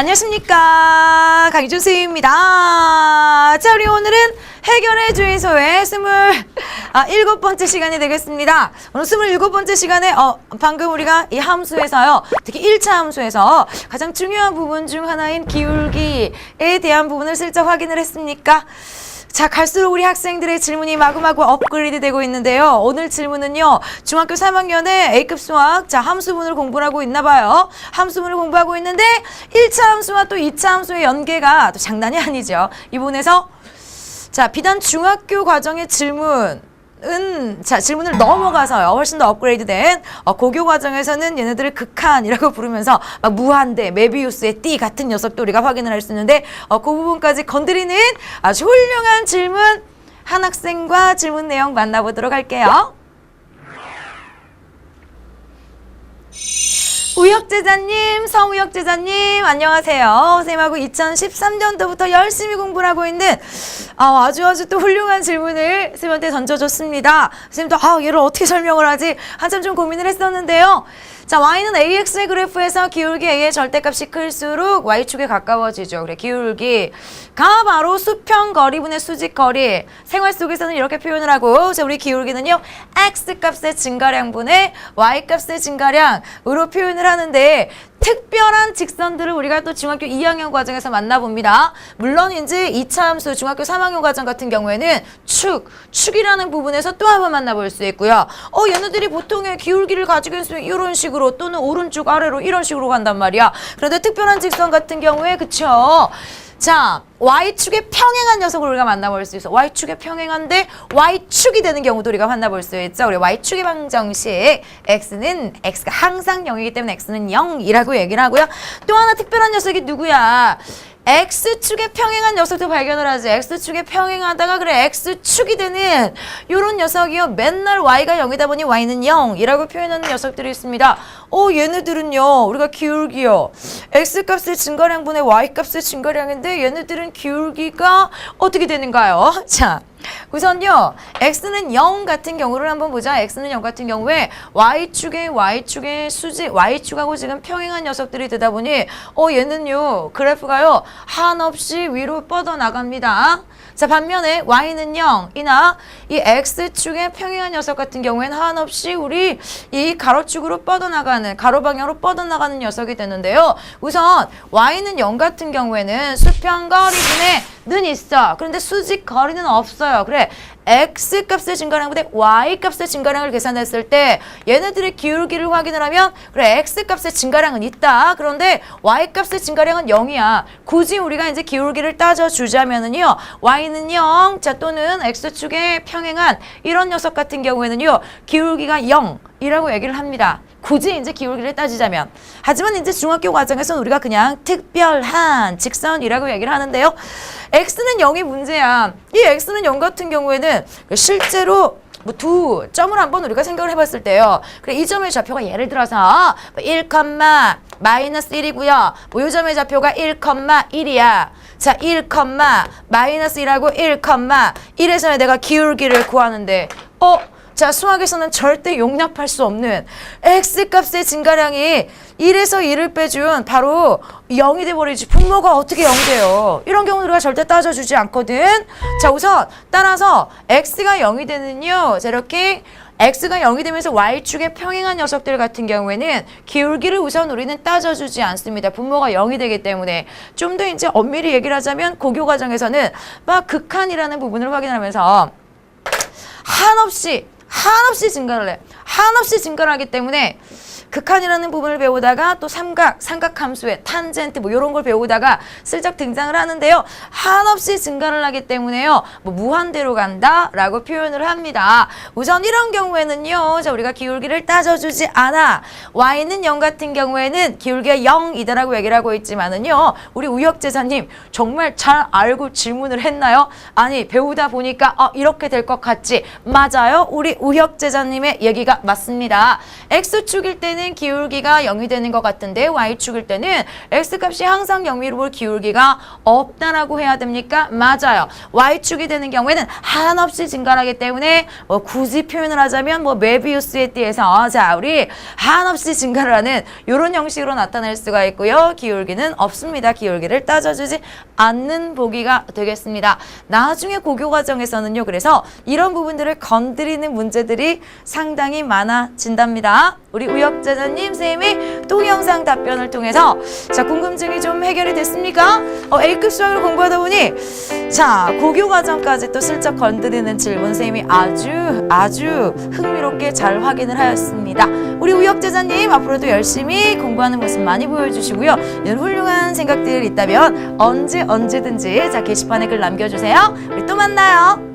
안녕하십니까, 강희준 선생님입니다. 자, 우리 오늘은 해결의 주의소의 27번째 시간이 되겠습니다. 오늘 27번째 시간에 방금 우리가 이 함수에서요, 특히 1차 함수에서 가장 중요한 부분 중 하나인 기울기에 대한 부분을 슬쩍 확인을 했습니까? 자, 갈수록 우리 학생들의 질문이 마구마구 업그레이드 되고 있는데요. 오늘 질문은요, 중학교 3학년에 A급 수학, 자, 함수분을 공부를 하고 있나 봐요. 함수분을 공부하고 있는데 1차 함수와 또 2차 함수의 연계가 또 장난이 아니죠. 이 부분에서 자, 비단 중학교 과정의 질문은 질문을 넘어가서요, 훨씬 더 업그레이드된 고교 과정에서는 얘네들을 극한이라고 부르면서 막 무한대, 메비우스의 띠 같은 녀석도 우리가 확인을 할 수 있는데 그 부분까지 건드리는 아주 훌륭한 질문 한 학생과 질문 내용 만나보도록 할게요. 우혁제자님, 성우혁제자님, 안녕하세요. 선생님하고 2013년도부터 열심히 공부를 하고 있는 아주 또 훌륭한 질문을 선생님한테 던져줬습니다. 선생님도 얘를 어떻게 설명을 하지? 한참 좀 고민을 했었는데요. 자, y는 ax의 그래프에서 기울기 a의 절대값이 클수록 y축에 가까워지죠. 그래, 기울기가 바로 수평 거리분의 수직 거리. 생활 속에서는 이렇게 표현을 하고, 자, 우리 기울기는요, x값의 증가량분의 y값의 증가량으로 표현을 하는데, 특별한 직선들을 우리가 또 중학교 2학년 과정에서 만나봅니다. 물론 이제 2차 함수 중학교 3학년 과정 같은 경우에는 축이라는 부분에서 또 한번 만나볼 수 있고요. 얘네들이 보통의 기울기를 가지고 있으면 이런 식으로 또는 오른쪽 아래로 이런 식으로 간단 말이야. 그런데 특별한 직선 같은 경우에 그쵸? 자, Y축에 평행한 녀석을 우리가 만나볼 수 있어. Y축에 평행한데 Y축이 되는 경우도 우리가 만나볼 수 있죠. 우리 Y축의 방정식 X가 항상 0이기 때문에 X는 0이라고 얘기를 하고요. 또 하나 특별한 녀석이 누구야? X축에 평행한 녀석도 발견을 하지. X축에 평행하다가 그래 X축이 되는 요런 녀석이요. 맨날 Y가 0이다 보니 Y는 0이라고 표현하는 녀석들이 있습니다. 얘네들은요, 우리가 기울기요, X값의 증가량분의 Y값의 증가량인데 얘네들은 기울기가 어떻게 되는가요? 자, 우선요, X는 0 같은 경우를 한번 보자. X는 0 같은 경우에 Y축의 수직, Y축하고 지금 평행한 녀석들이 되다 보니 얘는요, 그래프가요, 한없이 위로 뻗어나갑니다. 자, 반면에 Y는 0이나 이 X축의 평행한 녀석 같은 경우에는 한없이 우리 이 가로축으로 뻗어나가는, 가로 방향으로 뻗어나가는 녀석이 되는데요. 우선 Y는 0 같은 경우에는 수평 거리분의 는 있어. 그런데 수직 거리는 없어요. 그래, X값의 증가량분의 Y값의 증가량을 계산했을 때 얘네들의 기울기를 확인을 하면 그래, X값의 증가량은 있다. 그런데 Y값의 증가량은 0이야. 굳이 우리가 이제 기울기를 따져주자면은요, Y는 0, 자, 또는 X축에 평행한 이런 녀석 같은 경우에는요, 기울기가 0이라고 얘기를 합니다. 굳이 이제 기울기를 따지자면. 하지만 이제 중학교 과정에서는 우리가 그냥 특별한 직선이라고 얘기를 하는데요. X는 0이 문제야. 이 X는 0 같은 경우에는 실제로 두 점을 한번 우리가 생각을 해봤을 때요. 그래, 이 점의 좌표가 예를 들어서 1, 마이너스 1이고요. 이 점의 좌표가 1,1이야. 자, 1, 마이너스 1하고 1,1에서 내가 기울기를 구하는데, 자, 수학에서는 절대 용납할 수 없는 X값의 증가량이 1에서 1을 빼준 바로 0이 돼버리지. 분모가 어떻게 0이 돼요? 이런 경우는 우리가 절대 따져주지 않거든. 자, 우선 따라서 X가 0이 되는요, 자, 이렇게 X가 0이 되면서 Y축에 평행한 녀석들 같은 경우에는 기울기를 우선 우리는 따져주지 않습니다. 분모가 0이 되기 때문에. 좀 더 이제 엄밀히 얘기를 하자면 고교 과정에서는 막 극한이라는 부분을 확인하면서 한없이 증가를 해. 한없이 증가를 하기 때문에 극한이라는 부분을 배우다가 또 삼각함수의 탄젠트 이런 걸 배우다가 슬쩍 등장을 하는데요. 한없이 증가를 하기 때문에요, 무한대로 간다라고 표현을 합니다. 우선 이런 경우에는요, 자, 우리가 기울기를 따져주지 않아. Y는 0 같은 경우에는 기울기가 0이다라고 얘기를 하고 있지만은요, 우리 우혁제자님 정말 잘 알고 질문을 했나요? 아니, 배우다 보니까 이렇게 될 것 같지. 맞아요. 우리 우혁제자님의 얘기가 맞습니다. X축일 때는 때는 기울기가 0이 되는 것 같은데 Y축일 때는 X값이 항상 0으로 볼 기울기가 없다라고 해야 됩니까? 맞아요. Y축이 되는 경우에는 한없이 증가하기 때문에 굳이 표현을 하자면 메비우스에 띠에서 자 우리 한없이 증가를 하는 이런 형식으로 나타낼 수가 있고요. 기울기는 없습니다. 기울기를 따져주지 않는 보기가 되겠습니다. 나중에 고교 과정에서는요. 그래서 이런 부분들을 건드리는 문제들이 상당히 많아진답니다. 우리 우혁제자님 쌤의 동영상 답변을 통해서 자 궁금증이 좀 해결이 됐습니까? A급 수학을 공부하다 보니 자 고교 과정까지 또 슬쩍 건드리는 질문 쌤이 아주 흥미롭게 잘 확인을 하였습니다. 우리 우혁제자님 앞으로도 열심히 공부하는 모습 많이 보여주시고요. 이런 훌륭한 생각들 있다면 언제든지 자 게시판에 글 남겨주세요. 우리 또 만나요.